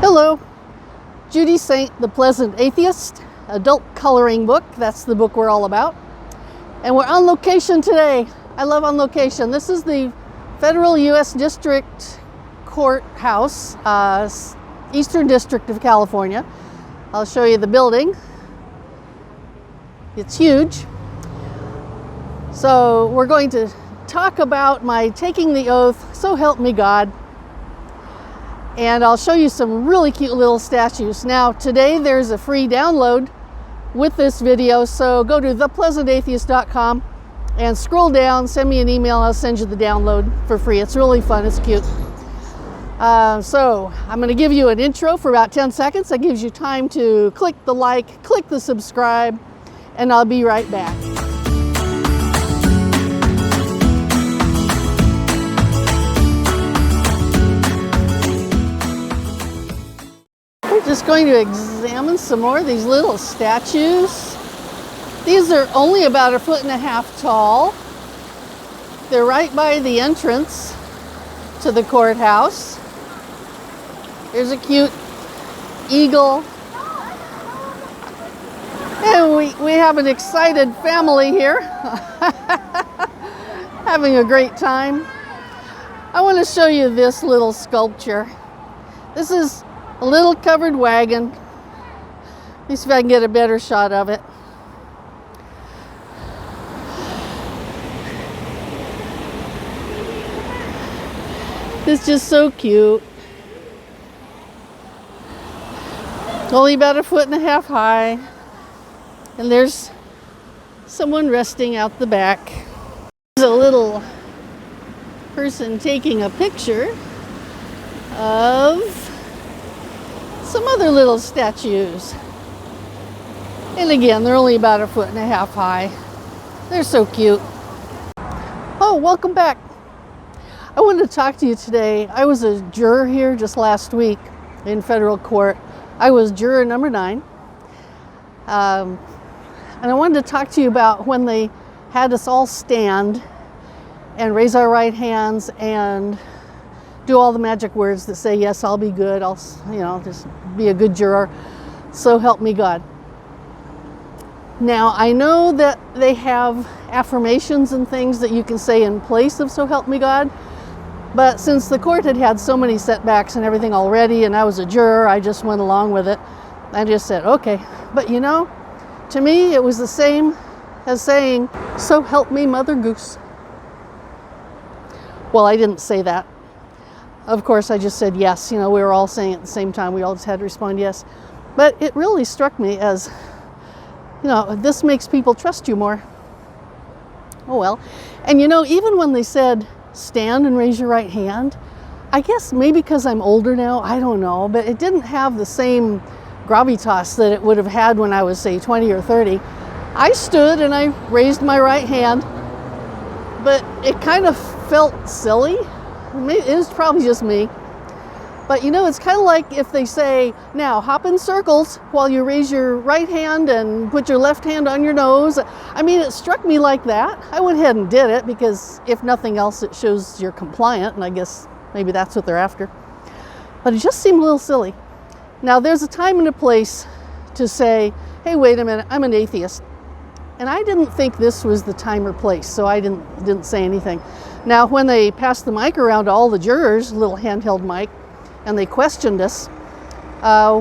Hello, Judy Saint, The Pleasant Atheist, adult coloring book. That's the book we're all about. And we're on location today. I love on location. This is the Federal U.S. District Courthouse, Eastern District of California. I'll show you the building. It's huge. So we're going to talk about my taking the oath, so help me God. And I'll show you some really cute little statues. Now today there's a free download with this video, so go to thepleasantatheist.com and scroll down, send me an email, I'll send you the download for free. It's really fun, it's cute. So I'm going to give you an intro for about 10 seconds. That gives you time to click the like, click the subscribe, and I'll be right back. Just going to examine some more of these little statues. These are only about 1.5 feet tall. They're right by the entrance to the courthouse. Here's a cute eagle. And we have an excited family here having a great time. I want to show you this little sculpture. This is a little covered wagon. Let me see if I can get a better shot of it. It's just so cute. Only about 1.5 feet high. And there's someone resting out the back. There's a little person taking a picture of some other little statues. And again, they're only about 1.5 feet high. They're so cute. Oh, welcome back. I wanted to talk to you today. I was a juror here just last week in federal court. I was juror number 9. And I wanted to talk to you about when they had us all stand and raise our right hands and do all the magic words that say, yes, I'll be good. I'll, just be a good juror. So help me God. Now, I know that they have affirmations and things that you can say in place of so help me God. But since the court had so many setbacks and everything already, and I was a juror, I just went along with it. I just said, okay. But to me, it was the same as saying, so help me Mother Goose. Well, I didn't say that. Of course, I just said yes. We were all saying it at the same time. We all just had to respond yes. But it really struck me as, this makes people trust you more. Oh well. And even when they said stand and raise your right hand, I guess maybe because I'm older now, I don't know, but it didn't have the same gravitas that it would have had when I was, say, 20 or 30. I stood and I raised my right hand, but it kind of felt silly. It was probably just me. But it's kind of like if they say, now hop in circles while you raise your right hand and put your left hand on your nose. I mean, it struck me like that. I went ahead and did it because if nothing else, it shows you're compliant. And I guess maybe that's what they're after. But it just seemed a little silly. Now there's a time and a place to say, hey, wait a minute, I'm an atheist. And I didn't think this was the time or place, so I didn't say anything. Now, when they passed the mic around to all the jurors, a little handheld mic, and they questioned us,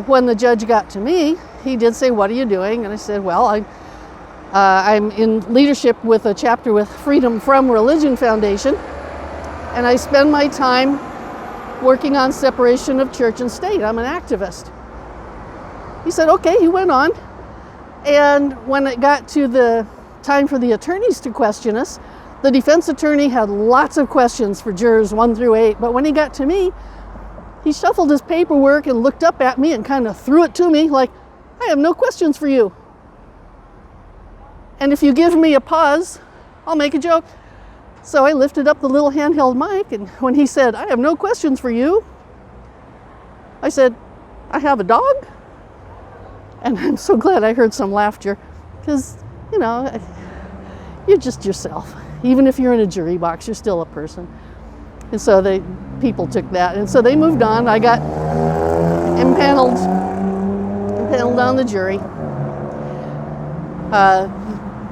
when the judge got to me, he did say, what are you doing? And I said, well, I'm in leadership with a chapter with Freedom From Religion Foundation, and I spend my time working on separation of church and state. I'm an activist. He said, okay, he went on. And when it got to the time for the attorneys to question us, the defense attorney had lots of questions for jurors 1 through 8. But when he got to me, he shuffled his paperwork and looked up at me and kind of threw it to me like, I have no questions for you. And if you give me a pause, I'll make a joke. So I lifted up the little handheld mic, and when he said, I have no questions for you, I said, I have a dog? And I'm so glad I heard some laughter because, you're just yourself. Even if you're in a jury box, you're still a person. And so people took that. And so they moved on. I got impaneled on the jury.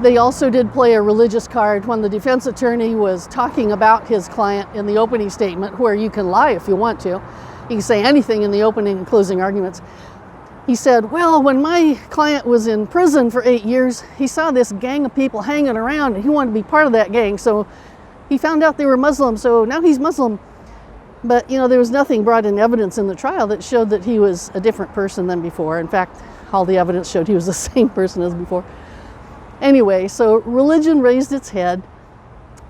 They also did play a religious card when the defense attorney was talking about his client in the opening statement, where you can lie if you want to. You can say anything in the opening and closing arguments. He said, well, when my client was in prison for 8 years, he saw this gang of people hanging around and he wanted to be part of that gang. So he found out they were Muslim, so now he's Muslim. But, you know, there was nothing brought in evidence in the trial that showed that he was a different person than before. In fact, all the evidence showed he was the same person as before. Anyway, so religion raised its head,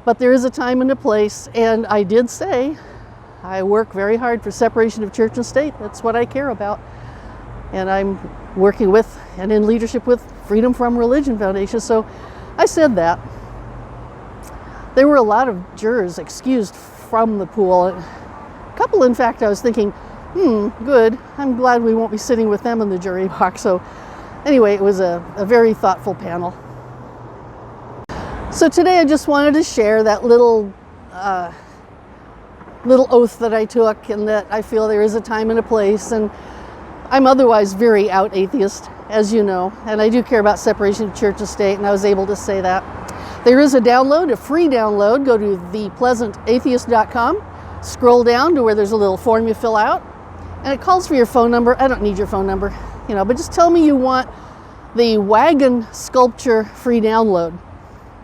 but there is a time and a place, and I did say I work very hard for separation of church and state. That's what I care about. And I'm working with and in leadership with Freedom from Religion Foundation. So I said that. There were a lot of jurors excused from the pool. A couple, in fact, I was thinking, good. I'm glad we won't be sitting with them in the jury box. So anyway, it was a very thoughtful panel. So today I just wanted to share that little oath that I took, and that I feel there is a time and a place. And I'm otherwise very out atheist, as you know, and I do care about separation of church and state, and I was able to say that. There is a download, a free download. Go to thepleasantatheist.com, scroll down to where there's a little form you fill out, and it calls for your phone number. I don't need your phone number, but just tell me you want the wagon sculpture free download,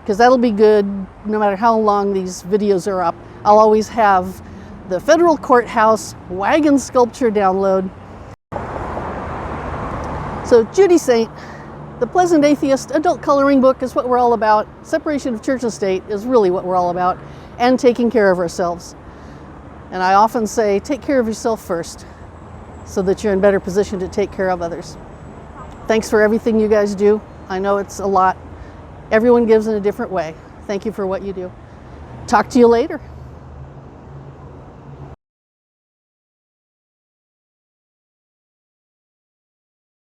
because that'll be good no matter how long these videos are up. I'll always have the federal courthouse wagon sculpture download. So Judy Saint, The Pleasant Atheist adult coloring book is what we're all about. Separation of church and state is really what we're all about, and taking care of ourselves. And I often say, take care of yourself first so that you're in better position to take care of others. Thanks for everything you guys do. I know it's a lot. Everyone gives in a different way. Thank you for what you do. Talk to you later.